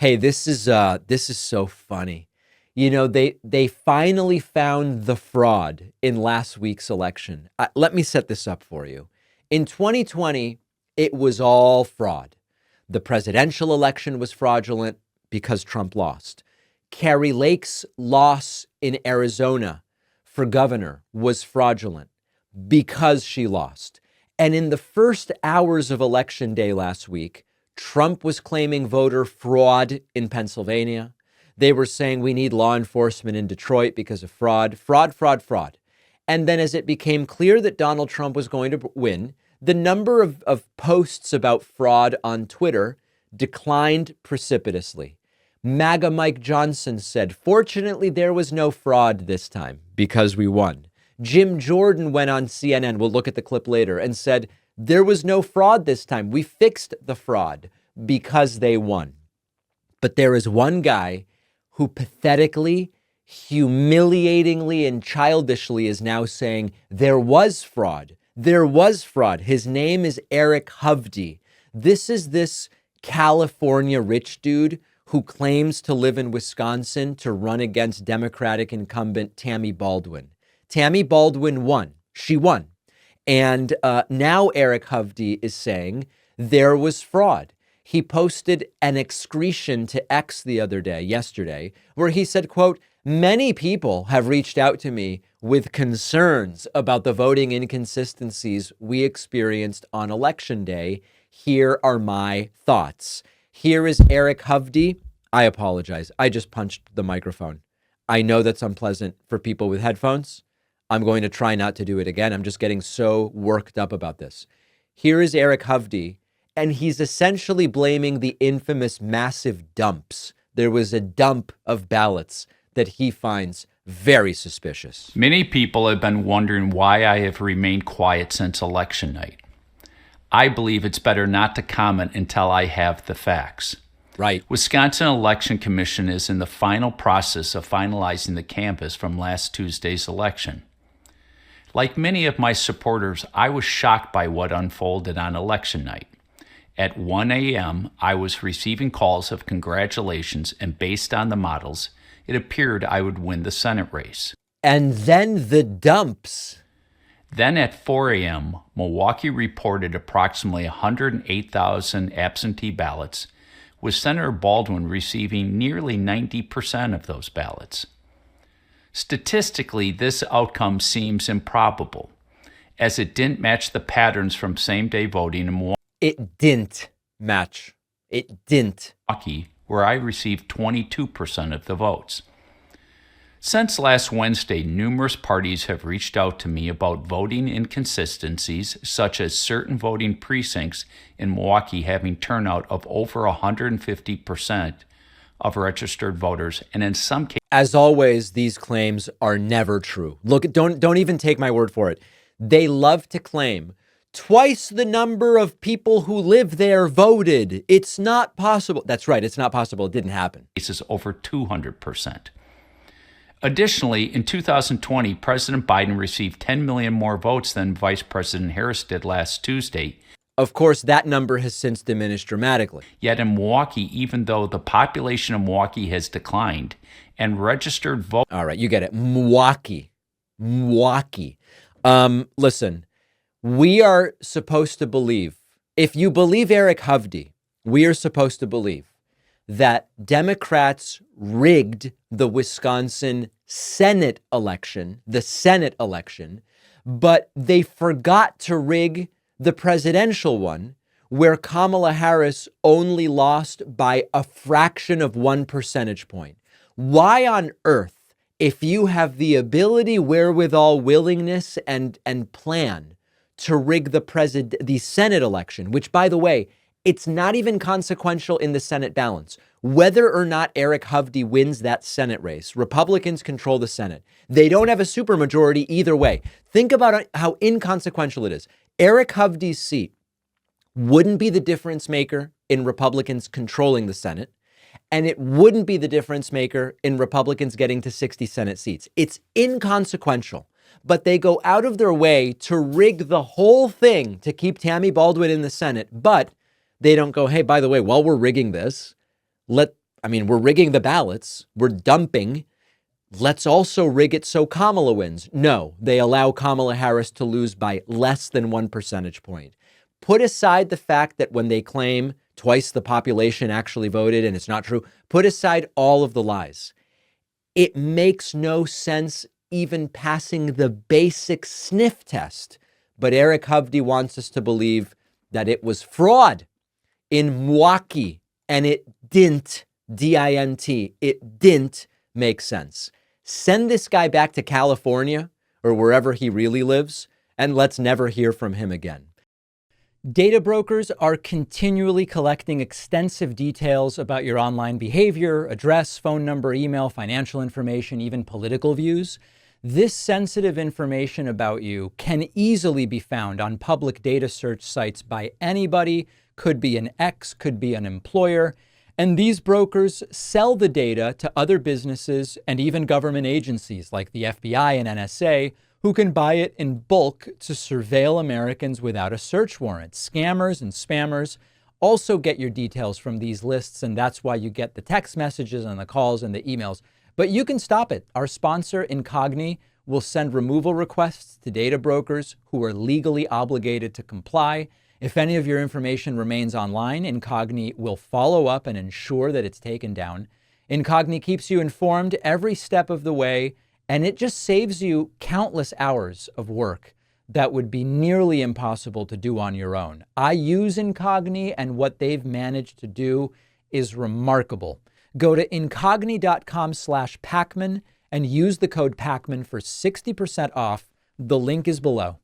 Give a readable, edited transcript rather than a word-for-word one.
Hey, this is so funny. You know, they finally found the fraud in last week's election. Let me set this up for you. In 2020, it was all fraud. The presidential election was fraudulent because Trump lost. Carrie Lake's loss in Arizona for governor was fraudulent because she lost. And in the first hours of election day last week, Trump was claiming voter fraud in Pennsylvania. They were saying we need law enforcement in Detroit because of fraud, fraud, fraud, fraud. And then as it became clear that Donald Trump was going to win, the number of posts about fraud on Twitter declined precipitously. MAGA Mike Johnson said, fortunately, there was no fraud this time because we won. Jim Jordan went on CNN, we'll look at the clip later, and said, there was no fraud this time. We fixed the fraud because they won. But there is one guy who pathetically, humiliatingly, and childishly is now saying there was fraud. There was fraud. His name is Eric Hovde. This is this California rich dude who claims to live in Wisconsin to run against Democratic incumbent Tammy Baldwin. Tammy Baldwin won. She won. And now Eric Hovde is saying there was fraud. He posted an excretion to X yesterday, where he said, quote, many people have reached out to me with concerns about the voting inconsistencies we experienced on election day. Here are my thoughts. Here is Eric Hovde. I apologize. I just punched the microphone. I know that's unpleasant for people with headphones. I'm going to try not to do it again. I'm just getting so worked up about this. Here is Eric Hovde, and he's essentially blaming the infamous massive dumps. There was a dump of ballots that he finds very suspicious. Many people have been wondering why I have remained quiet since election night. I believe it's better not to comment until I have the facts. Right. Wisconsin Election Commission is in the final process of finalizing the canvass from last Tuesday's election. Like many of my supporters, I was shocked by what unfolded on election night. At 1 a.m., I was receiving calls of congratulations, and based on the models, it appeared I would win the Senate race. And then the dumps. Then at 4 a.m., Milwaukee reported approximately 108,000 absentee ballots, with Senator Baldwin receiving nearly 90% of those ballots. Statistically, this outcome seems improbable, as it didn't match the patterns from same-day voting in Milwaukee. It didn't match. It didn't. Where I received 22% of the votes. Since last Wednesday, numerous parties have reached out to me about voting inconsistencies, such as certain voting precincts in Milwaukee having turnout of over 150% of registered voters, and in some cases, as always, these claims are never true. Look, don't even take my word for it. They love to claim twice the number of people who live there voted. It's not possible. That's right. It's not possible. It didn't happen. Cases over 200%. Additionally, in 2020, President Biden received 10 million more votes than Vice President Harris did last Tuesday. Of course, that number has since diminished dramatically. Yet in Milwaukee, even though the population of Milwaukee has declined and registered vote. All right, you get it. Milwaukee. Listen, we are supposed to believe, if you believe Eric Hovde, we are supposed to believe that Democrats rigged the Wisconsin Senate election, but they forgot to rig the presidential one, where Kamala Harris only lost by a fraction of 1 percentage point. Why on earth, if you have the ability, wherewithal, willingness, and plan to rig the Senate election, which, by the way, it's not even consequential in the Senate balance. Whether or not Eric Hovde wins that Senate race, Republicans control the Senate. They don't have a supermajority either way. Think about how inconsequential it is. Eric Hovde's seat wouldn't be the difference maker in Republicans controlling the Senate, and it wouldn't be the difference maker in Republicans getting to 60 Senate seats. It's inconsequential, but they go out of their way to rig the whole thing to keep Tammy Baldwin in the Senate, but they don't go, hey, by the way, while we're rigging this, we're rigging the ballots, we're dumping. Let's also rig it so Kamala wins. No, they allow Kamala Harris to lose by less than 1 percentage point. Put aside the fact that when they claim twice the population actually voted and it's not true, put aside all of the lies. It makes no sense even passing the basic sniff test. But Eric Hovde wants us to believe that it was fraud in Milwaukee, and it didn't, D-I-N-T, it didn't make sense. Send this guy back to California or wherever he really lives, and let's never hear from him again. Data brokers are continually collecting extensive details about your online behavior, address, phone number, email, financial information, even political views. This sensitive information about you can easily be found on public data search sites by anybody, could be an ex, could be an employer. And these brokers sell the data to other businesses and even government agencies like the FBI and NSA, who can buy it in bulk to surveil Americans without a search warrant. Scammers and spammers also get your details from these lists, and that's why you get the text messages and the calls and the emails. But you can stop it. Our sponsor, Incogni, will send removal requests to data brokers who are legally obligated to comply. If any of your information remains online, Incogni will follow up and ensure that it's taken down. Incogni keeps you informed every step of the way, and it just saves you countless hours of work that would be nearly impossible to do on your own. I use Incogni, and what they've managed to do is remarkable. Go to incogni.com/Pacman and use the code Pacman for 60% off. The link is below.